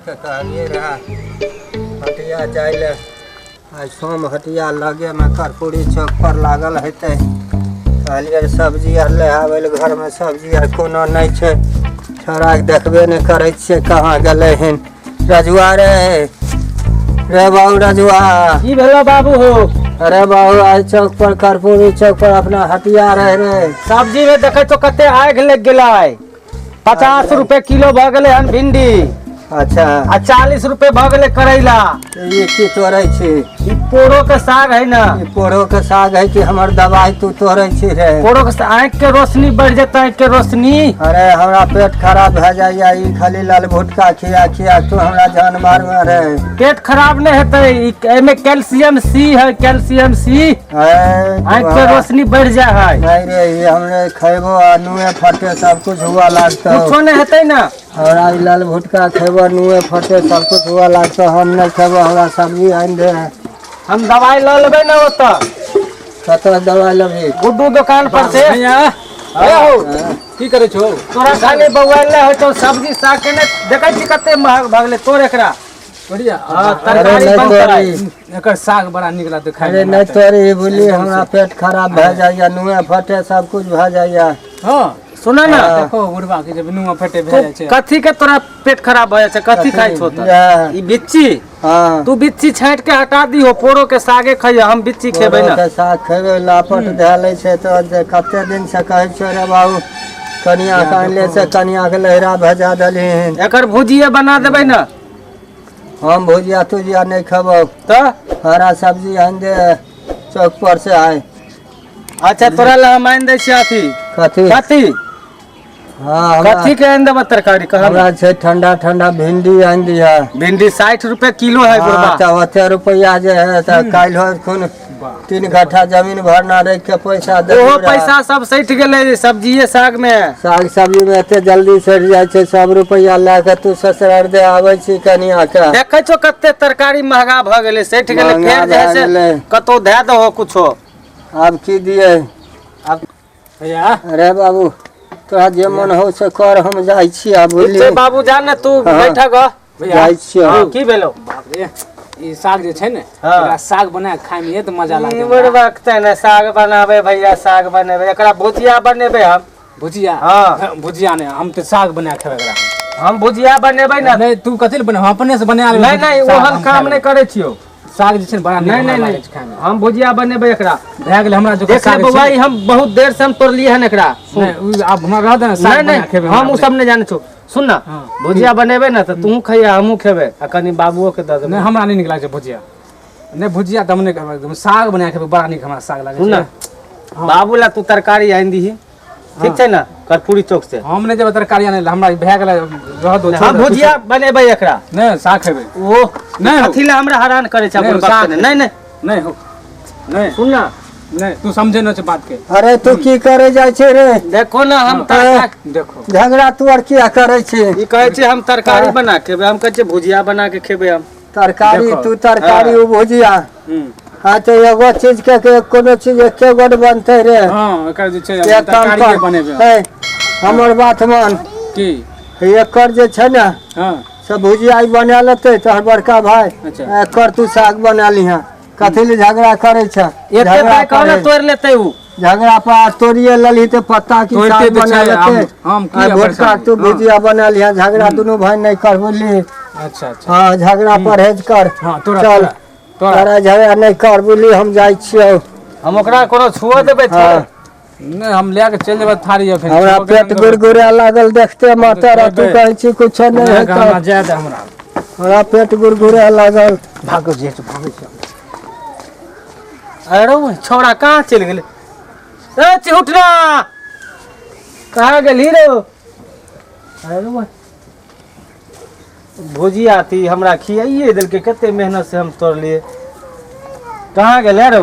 के कहलिए रहा हटिया जाए ले आज सोम हटिया लगे में कर्पूरी चौक पर लागल हेतै कहलिए सब्जी आर ले आबै ले घर में सब्जी आर कोनो नहीं छै छोरा के देखबे नहीं करे छियै कहाँ गेलै हन रजुआ रे बाबू रजुआ की भेलो बाबू हो? अरे बाबू आज चौक पर कर्पूरी चौक पर अपना हटिया रहे रे सब्जी में देखे तो कते आग लग गेलै 50 रुपए किलो भ गेलै हन भिंडी। अच्छा आ 40 रुपए भ गेलै करैला। ये की तोड़ै छी? ई पोरो के साग है ना? ई पोरो के साग है कि हमर दवाई तू तोड़ै छी रे? पोरो के आँख के रोशनी बढ़ जेतै, आँख के रोशनी। अरे हमरा पेट खराब भ जाइया ई खाली लाल भुटका खिया खिया तू हमरा जान मार रे। पेट खराब नहीं हेतै, एमे कैल्शियम सी है, कैल्शियम सी। आँख के रोशनी बढ़ जा है। नहीं रे ये हमरे खैबो नुए फटे सब कुछ हुआ लागतो। कुछो नहीं हेतै ना? हमरा ई लाल भुटका खैबो नुए फटे सब कुछ हुआ लागतो हम नहीं खैबो हमरा सब्जी आइन दे। हम दवाई ल लेबै ना ओतऽ। कतऽ दवाई लेबही? गुड्डू दुकान पर से। की करे छो? तोरा खाली बौआइल हो तो सब्जी साग के ने देखै छी कते महग भ गेलै तोर एकरा। बढ़िया हां तरकारी बनतै एकर साग बड़ा निक लागत खाय अरे नहीं तोरी बोली हमरा पेट खराब भ जाइया नुए फटे सब कुछ भ जाइया। हां सुना ना देखो बुढ़वा के जब नुआ फटे भ जाय छै कथी के तोरा पेट खराब भ जाय छै? कथी खाइ छो त? ई बिच्ची। हां तू बिच्ची छांट के हटा दिहो, पोरो के सागे खइया, हम बिच्ची खेबै ना। पोरो के साग खेबै लापट धैले छै तो कते दिन से कहै छै रे बाबू कनिया कानले से कनिया के लहरा भजा दलिन। एकर भुजिया बना देबै ना? हम भुजिया तुजिया नहीं खबो त हरा सब्जी आइन दे चौक पर से आए। अच्छा तोरा ला हम आइन दै छी अथी कथी? कथी हां कथी के आइन देबा तरकारी कहब? हमरा छै ठंडा ठंडा भिंडी आइन दिया। भिंडी 60 रुपए किलो है बुढ़वा। तो ओते रुपया जे है त काल हो खून 3 कट्ठा जमीन भरना रख के पैसा दे। ओहो पैसा सब सैठ गेलै सब्जीए साग में। साग सब्जी में एते जल्दी सड़ जाय छै सब रुपया ला के तू ससुरार दे आबै छी कनिया के। देखै छो कते तरकारी महंगा भ गेलै, सैठ गेलै, फेर जे है कतो दे दहो कुछो। अब की दिए? अब भैया अरे बाबू तोरा जे मन हो से कर हम जाय छी। अब बोली बाबू जान ना तू बैठा ग जाय छी। की भेलो? बाप रे ई साग जे छै ने हाँ। एकरा साग बना के खाय में ये त मजा लागत। बड़ वक्त है ना साग बनावे भैया, साग बनावे एकरा भुजिया बनेबे हम। भुजिया? हां भुजिया ने हम त साग बना के खेबै एकरा। हम भुजिया बनेबै ना। नहीं तू कथि ले बना? हम अपने से बना लेबै। नहीं नहीं ओहन काम नहीं करे छियो। साग जे छै ने बड़ा नहीं नहीं नहीं खाय में। हम भुजिया बनेबै एकरा। भए गेल हमरा जो देख ले बउआई हम बहुत देर से हम तोड़लिए हन एकरा। नहीं अब हमरा रह दे ना नहीं साग बना नहीं के खेबै। हम उ सब नहीं जाने छो। सुन ना भुजिया बनेबे ना त तू खइया हमहू खेबे आ कनी बाबूओ के द देबे। नहीं हमरा नहीं निक लागे छै भुजिया। नहीं भुजिया त हम नहीं खेबै, एकदम साग बना के खेबै बड़ा निक हमरा साग लागे छै। सुन ना बाबू ला तू तरकारी आइन दीही, ठीक छै ना? कर्पूरी चौक से हम नहीं जेबै तरकारी आने ला, हमरा भए गेल रह दो। हम भुजिया बनेबै एकरा। नहीं साग खेबै। ओ नहीं कथी ला हमरा हैरान करे छै? नहीं, साग नहीं नहीं नहीं हो नहीं सुन ना नहीं तू समझे न छै बात के। अरे तू की करे जाय छै रे? देखो ना हम देखो झगड़ा तू और किया करे छै? ई कहै छै हम तरकारी बना के खेबै, हम कहै छै भुजिया बना के खेबै हम। तरकारी देखो। तू तरकारी उ भुजिया। हाँ तो एगो चीज के कोनो चीज एके गोट बनते रे। हां एकर जे छै एक काम तरकारी के बनेबै कर हमर बात मान की एकर जे छै ना हां सब भुजिया बना लेते तोहर बड़का भाई। अच्छा। एकर तू साग बना लिहा। कथी ले झगड़ा करे छ? एते पाई कहले तोड़ लेतै उ। झगड़ा पा तोड़िए लली तो पत्ता की तोड़ते साग तो बना छै, लेते। हम की आ भुटका तू भुजिया बना लिहा। झगड़ा दोनों भाई नहीं कर बोली। अच्छा अच्छा हाँ झगड़ा परहेज कर। हां तोरा चल तोरा तोरा झगड़ा नहीं कर बोली हम जाय छियो। हम ओकरा कोनो छुओ देबै थोड़े। नहीं हम ले के चल जेबै थारी फिर हमरा पेट गुड़गुड़ा लागल देखते माता रा तू कहै छी कुछ नहीं है हमरा जाय दे हमरा। हमरा पेट गुड़गुड़ा लागल। भागो जे भागो छ। अरे वो छोड़ा कहाँ चल गेले? ए चिहुटना कहाँ गेली रे? अरे वो भुजिया थी हमरा खियाइए दिल के, कते मेहनत से हम तोड़ लिए। कहाँ गेले रे?